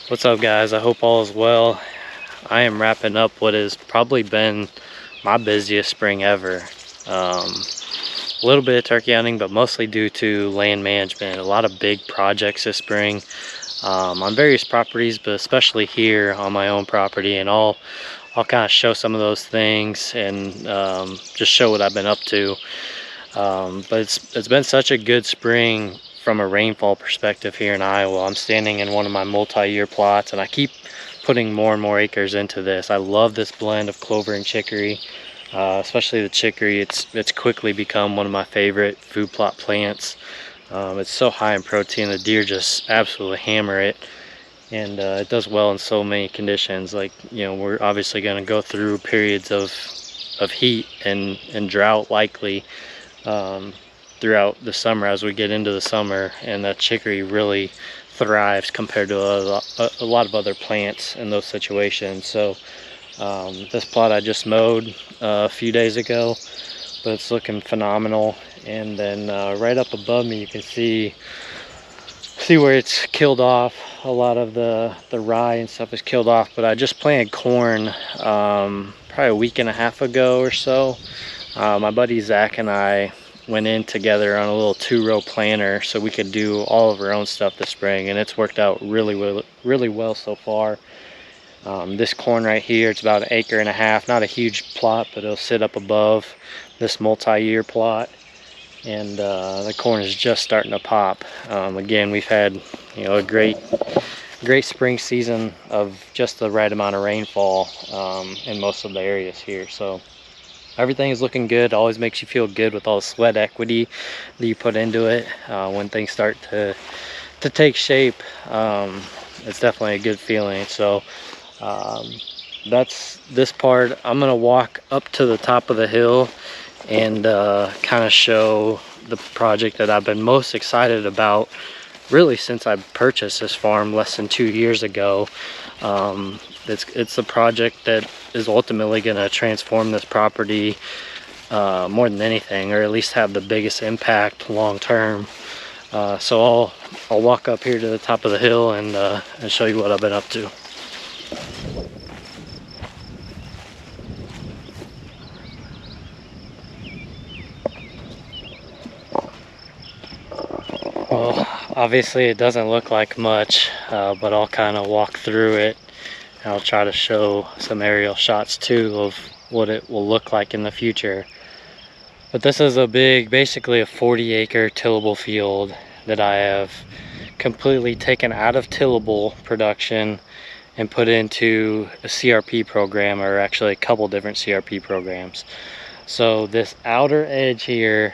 What's up, guys? I hope all is well. I am wrapping up what has probably been my busiest spring ever. A little bit of turkey hunting, but mostly due to land management. A lot of big projects this spring on various properties, but especially here on my own property. And I'll kind of show some of those things and just show what I've been up to. But it's been such a good spring from a rainfall perspective here in Iowa. I'm standing in one of my multi-year plots, and I keep putting more and more acres into this. I love this blend of clover and chicory, especially the chicory. It's quickly become one of my favorite food plot plants. It's so high in protein, the deer just absolutely hammer it, and it does well in so many conditions. Like, you know, we're obviously going to go through periods of heat and drought likely throughout the summer as we get into the summer, and that chicory really thrives compared to a lot of other plants in those situations. So this plot I just mowed a few days ago, but it's looking phenomenal. And then right up above me you can see where it's killed off. A lot of the rye and stuff is killed off, but I just planted corn probably a week and a half ago or so. My buddy Zach and I went in together on a little 2-row planter so we could do all of our own stuff this spring, and it's worked out really well so far. This corn right here, it's about 1.5 acres, not a huge plot, but it'll sit up above this multi-year plot, and the corn is just starting to pop. Again, we've had, you know, a great spring season of just the right amount of rainfall in most of the areas here. So everything is looking good. It always makes you feel good with all the sweat equity that you put into it. When things start to take shape, it's definitely a good feeling. So that's this part. I'm gonna walk up to the top of the hill and kind of show the project that I've been most excited about really since I purchased this farm less than 2 years ago. It's a project that is ultimately going to transform this property more than anything, or at least have the biggest impact long term. So I'll walk up here to the top of the hill and show you what I've been up to. Well, obviously it doesn't look like much, but I'll kind of walk through it. I'll try to show some aerial shots too of what it will look like in the future. But this is a big, basically a 40-acre tillable field that I have completely taken out of tillable production and put into a CRP program, or actually a couple different CRP programs. So this outer edge here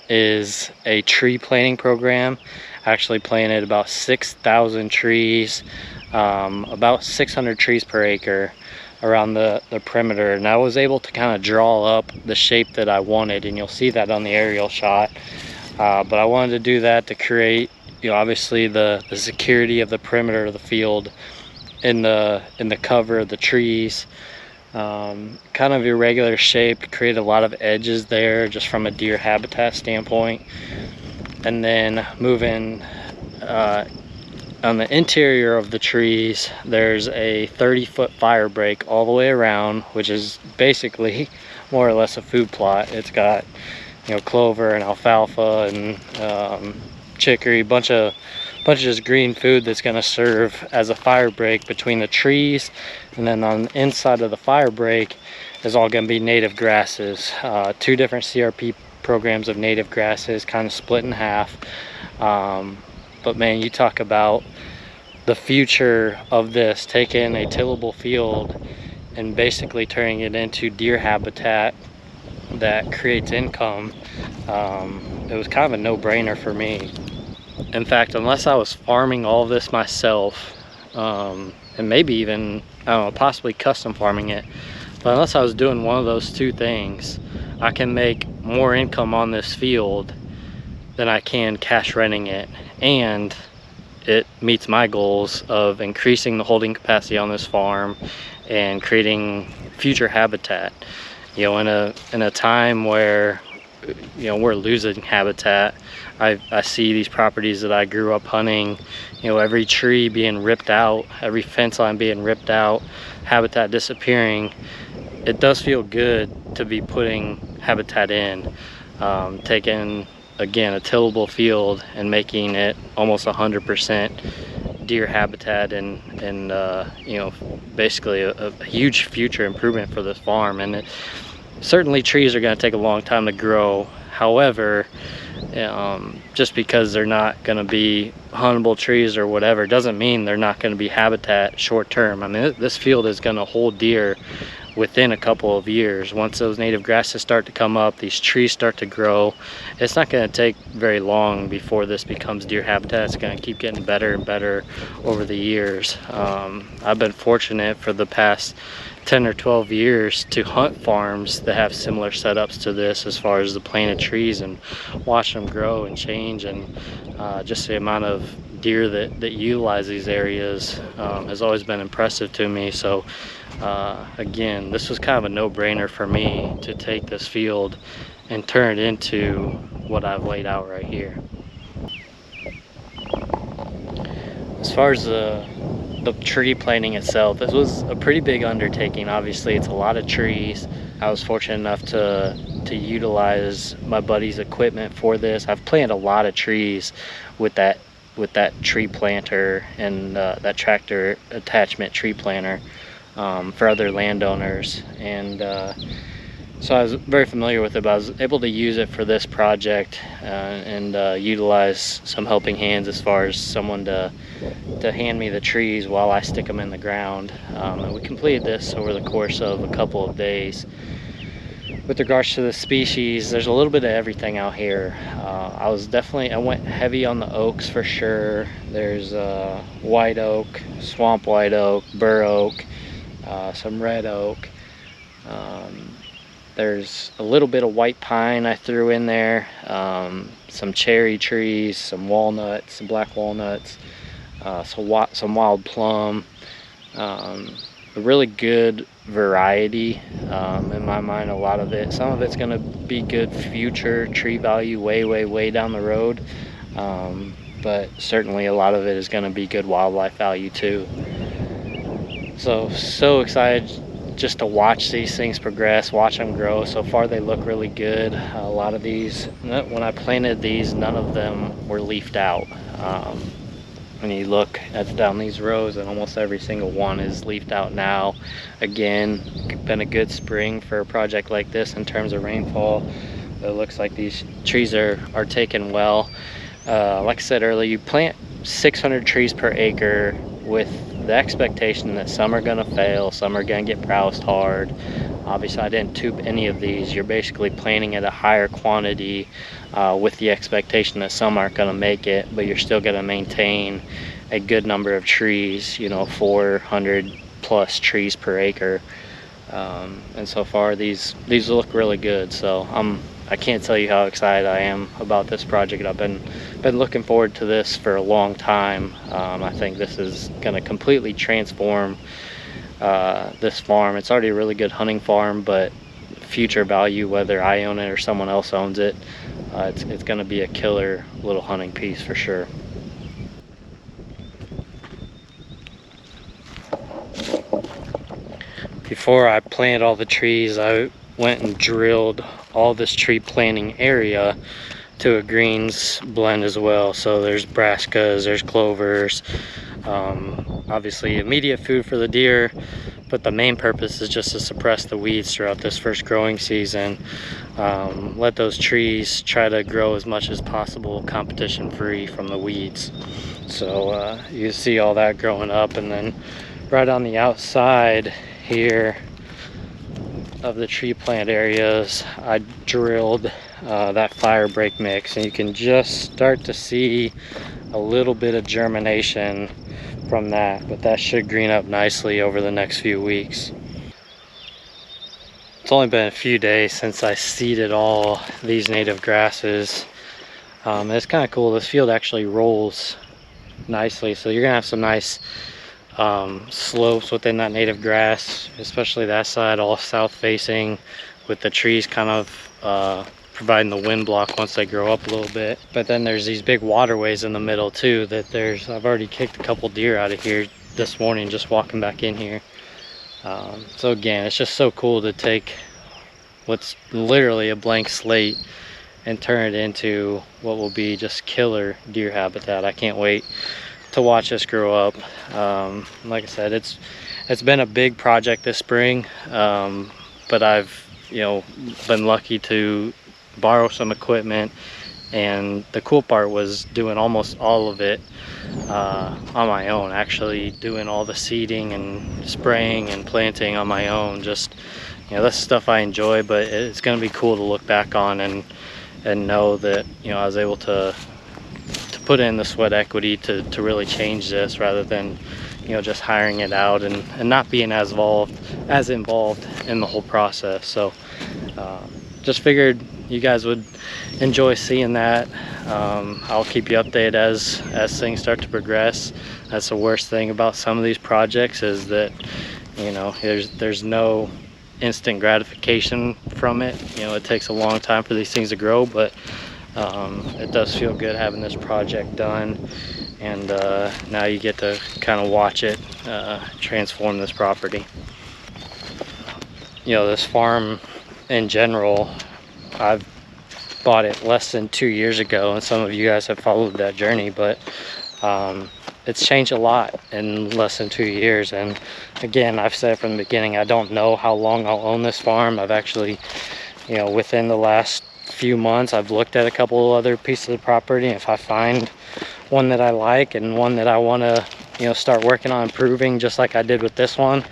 is a tree planting program. I actually planted about 6,000 trees, about 600 trees per acre around the perimeter, and I was able to kind of draw up the shape that I wanted, and you'll see that on the aerial shot. But I wanted to do that to create, you know, obviously the security of the perimeter of the field in the cover of the trees. Kind of irregular shape, create a lot of edges there just from a deer habitat standpoint. And then moving on the interior of the trees, there's a 30-foot fire break all the way around, which is basically more or less a food plot. It's got, you know, clover and alfalfa and chicory, bunch of just green food that's going to serve as a fire break between the trees. And then on the inside of the fire break is all going to be native grasses. 2 different CRP programs of native grasses, kind of split in half. But man, you talk about the future of this, taking a tillable field and basically turning it into deer habitat that creates income. It was kind of a no-brainer for me. In fact, unless I was farming all of this myself, and maybe even, I don't know, possibly custom farming it, but unless I was doing one of those 2 things, I can make more income on this field than I can cash renting it. And it meets my goals of increasing the holding capacity on this farm and creating future habitat. You know, in a time where we're losing habitat. I see these properties that I grew up hunting, every tree being ripped out, every fence line being ripped out, habitat disappearing. It does feel good to be putting habitat in, taking, again, a tillable field and making it almost 100% deer habitat, and basically a huge future improvement for this farm. And certainly trees are going to take a long time to grow. However, just because they're not going to be huntable trees or whatever doesn't mean they're not going to be habitat short term. I mean, this field is going to hold deer within a couple of years. Once those native grasses start to come up, these trees start to grow, it's not going to take very long before this becomes deer habitat. It's going to keep getting better and better over the years. I've been fortunate for the past 10 or 12 years to hunt farms that have similar setups to this, as far as the planted trees, and watch them grow and change, and just the amount of deer that utilize these areas has always been impressive to me. So again, this was kind of a no-brainer for me to take this field and turn it into what I've laid out right here. As far as the tree planting itself, this was a pretty big undertaking. Obviously, it's a lot of trees. I was fortunate enough to utilize my buddy's equipment for this. I've planted a lot of trees with that tree planter and that tractor attachment tree planter for other landowners, and so I was very familiar with it, but I was able to use it for this project and utilize some helping hands, as far as someone to hand me the trees while I stick them in the ground. And we completed this over the course of a couple of days. With regards to the species, there's a little bit of everything out here. I went heavy on the oaks for sure. There's white oak, swamp white oak, bur oak, some red oak. There's a little bit of white pine I threw in there, some cherry trees, some walnuts, some black walnuts, some wild plum. A really good variety in my mind. A lot of it, some of it's going to be good future tree value way down the road, but certainly a lot of it is going to be good wildlife value too. So excited just to watch these things progress, watch them grow. So far they look really good. A lot of these, when I planted these, none of them were leafed out. When you look down these rows, and almost every single one is leafed out now. Again, been a good spring for a project like this in terms of rainfall. It looks like these trees are taking well. Like I said earlier, you plant 600 trees per acre with the expectation that some are going to fail, some are going to get browsed hard. Obviously, I didn't tube any of these. You're basically planting at a higher quantity with the expectation that some aren't going to make it, but you're still going to maintain a good number of trees, 400 plus trees per acre. And so far these look really good. So I can't tell you how excited I am about this project. I've been looking forward to this for a long time. I think this is going to completely transform this farm. It's already a really good hunting farm, but future value, whether I own it or someone else owns it, it's going to be a killer little hunting piece for sure. Before I planted all the trees, I went and drilled all this tree planting area to a greens blend as well. So there's brassicas, there's clovers, obviously immediate food for the deer, but the main purpose is just to suppress the weeds throughout this first growing season. Let those trees try to grow as much as possible competition free from the weeds. So you see all that growing up, and then right on the outside here of the tree plant areas, I drilled that fire break mix, and you can just start to see a little bit of germination from that, but that should green up nicely over the next few weeks. It's only been a few days since I seeded all these native grasses. It's kind of cool. This field actually rolls nicely, so you're gonna have some nice slopes within that native grass, especially that side, all south facing, with the trees kind of providing the wind block once they grow up a little bit. But then there's these big waterways in the middle too that I've already kicked a couple deer out of here this morning just walking back in here. So again, it's just so cool to take what's literally a blank slate and turn it into what will be just killer deer habitat. I can't wait to watch this grow up. Like I said, it's been a big project this spring, but I've been lucky to borrow some equipment, and the cool part was doing almost all of it on my own, actually doing all the seeding and spraying and planting on my own. Just that's stuff I enjoy, but it's going to be cool to look back on and know that I was able to put in the sweat equity to really change this, rather than just hiring it out and not being as involved in the whole process. So just figured you guys would enjoy seeing that. I'll keep you updated as things start to progress. That's the worst thing about some of these projects, is that there's no instant gratification from it. It takes a long time for these things to grow, but it does feel good having this project done, and now you get to kind of watch it transform this property. This farm in general, I've bought it less than 2 years ago, and some of you guys have followed that journey, but it's changed a lot in less than 2 years. And again, I've said from the beginning, I don't know how long I'll own this farm. I've actually, within the last few months, I've looked at a couple of other pieces of property. If I find one that I like and one that I want to start working on improving, just like I did with this one,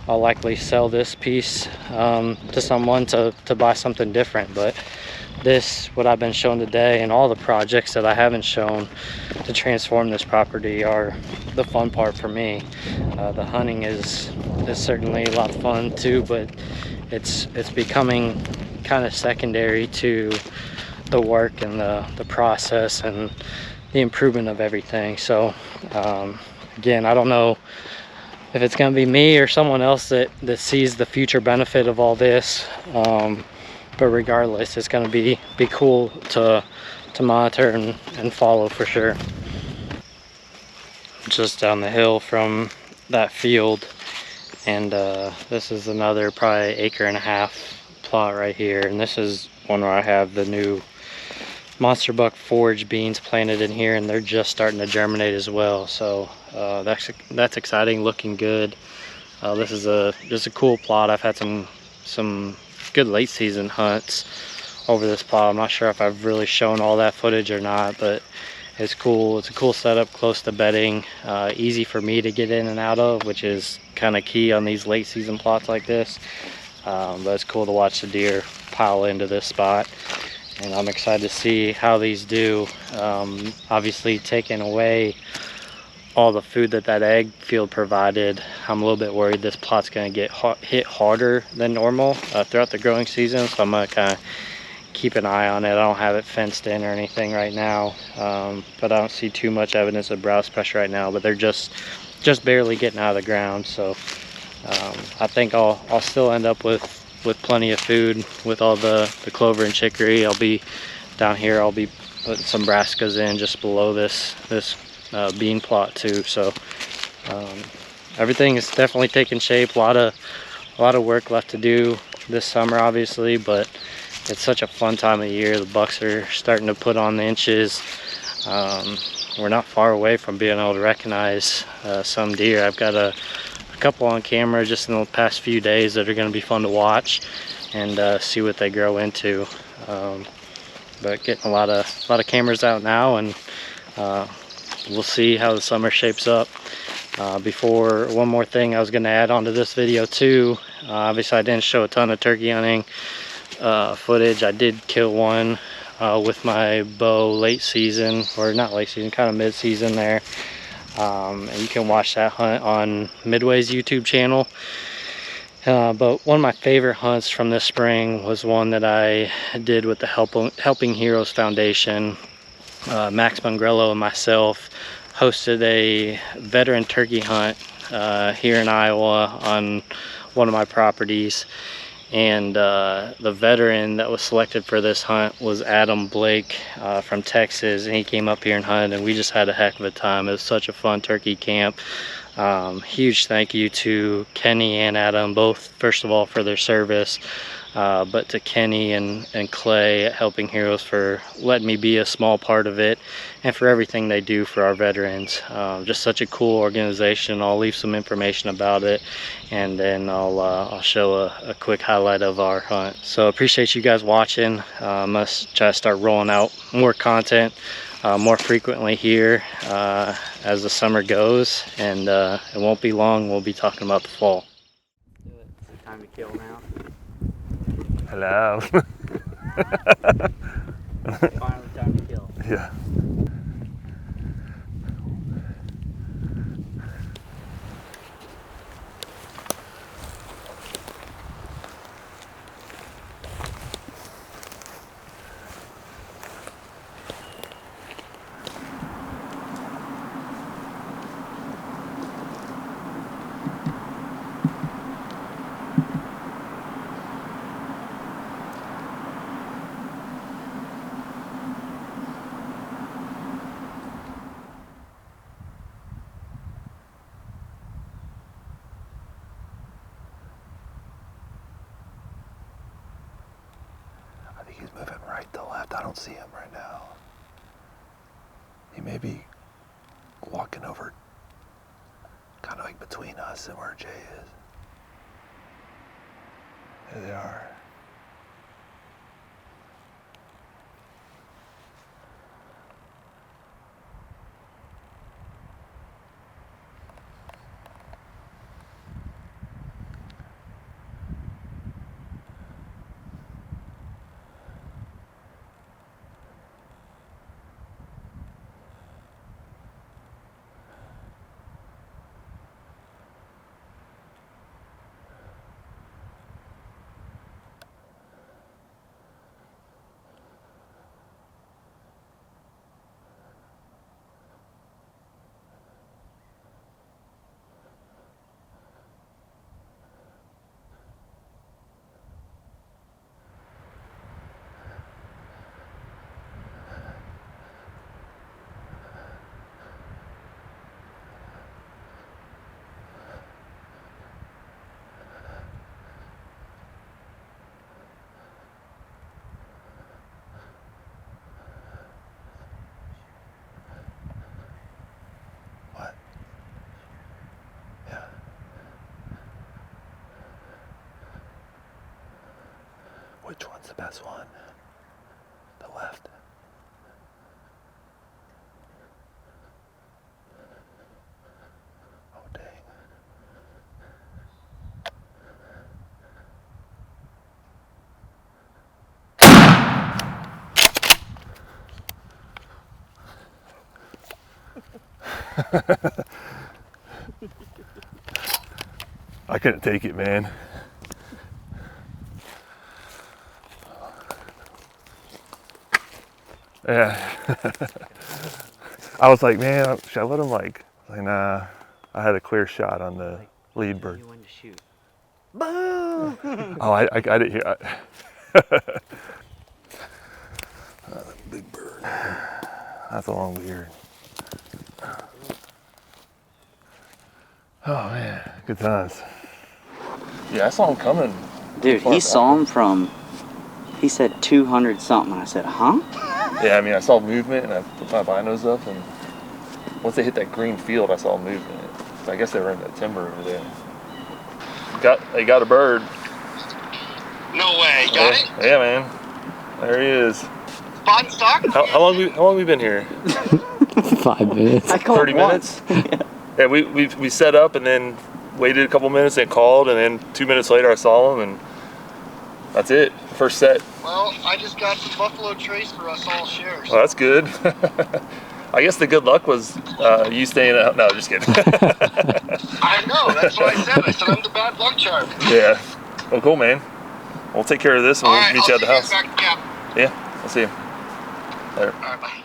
I'll likely sell this piece to someone to buy something different. But what I've been shown today, and all the projects that I haven't shown to transform this property, are the fun part for me. The hunting is certainly a lot of fun too, but it's becoming kind of secondary to the work and the process and the improvement of everything. So again, I don't know if it's going to be me or someone else that sees the future benefit of all this, but regardless, it's going to be cool to monitor and follow for sure. Just down the hill from that field, and this is another probably 1.5 acre plot right here, and this is one where I have the new Monster Buck forage beans planted in here, and they're just starting to germinate as well. So that's exciting, looking good. This is just a cool plot. I've had some good late season hunts over this plot. I'm not sure if I've really shown all that footage or not, but it's cool. It's a cool setup, close to bedding, easy for me to get in and out of, which is kind of key on these late season plots like this. But it's cool to watch the deer pile into this spot, and I'm excited to see how these do. Obviously, taking away all the food that egg field provided, I'm a little bit worried this plot's going to get hit harder than normal throughout the growing season. So I'm going to kind of keep an eye on it. I don't have it fenced in or anything right now, but I don't see too much evidence of browse pressure right now. But they're just barely getting out of the ground. So I think I'll still end up with plenty of food with all the clover and chicory. I'll be down here. I'll be putting some brassicas in just below this bean plot too. So everything is definitely taking shape. A lot of work left to do this summer, obviously, but it's such a fun time of year. The bucks are starting to put on the inches. We're not far away from being able to recognize some deer. I've got a couple on camera just in the past few days that are going to be fun to watch and see what they grow into. But getting a lot of cameras out now, and we'll see how the summer shapes up. Before, one more thing I was going to add onto this video too. Obviously I didn't show a ton of turkey hunting footage. I did kill one with my bow late season, or not late season, kind of mid-season there. And you can watch that hunt on Midway's YouTube channel. But one of my favorite hunts from this spring was one that I did with the Helping Heroes Foundation. Max Mongrello and myself hosted a veteran turkey hunt here in Iowa on one of my properties, And the veteran that was selected for this hunt was Adam Blake from Texas, and he came up here and hunted, and we just had a heck of a time. It was such a fun turkey camp. Huge thank you to Kenny and Adam, both, first of all, for their service, but to Kenny and Clay at Helping Heroes for letting me be a small part of it, and for everything they do for our veterans. Just such a cool organization. I'll leave some information about it, and then I'll show a quick highlight of our hunt. So appreciate you guys watching. Must try to start rolling out more content more frequently here as the summer goes, and it won't be long. We'll be talking about the fall. It's the time to kill now. Hello. Finally time to kill. Yeah. I think he's moving right to left. I don't see him right now. He may be walking over kind of like between us and where Jay is. There they are. Which one's the best one? The left. Oh, dang. I couldn't take it, man. Yeah. I was like, man, should I let him like nah. I had a clear shot on the lead bird. You wanted to shoot. Boom! Oh, I didn't hear. Big bird. That's a long beard. Oh man, good times. Yeah, I saw him coming. Dude, he saw him from, he said 200 something. I said, huh? Yeah, I mean, I saw movement and I put my binos up, and once they hit that green field, I saw movement. So I guess they were in that timber over there. They got a bird. No way, got it? Yeah, man. There he is. Spot and stock? How long we been here? 5 minutes. 30 minutes? Yeah, we set up and then waited a couple minutes and called, and then 2 minutes later I saw him, and that's it. First set. Well, I just got some buffalo trace for us all shares. Well, that's good. I guess the good luck was you staying out. No, just kidding. I know, that's what I said. I said I'm the bad luck charm. Yeah. Well, cool, man. We'll take care of this and we'll meet you at the house. Back at camp. Yeah, I'll see you. Later. All right, bye.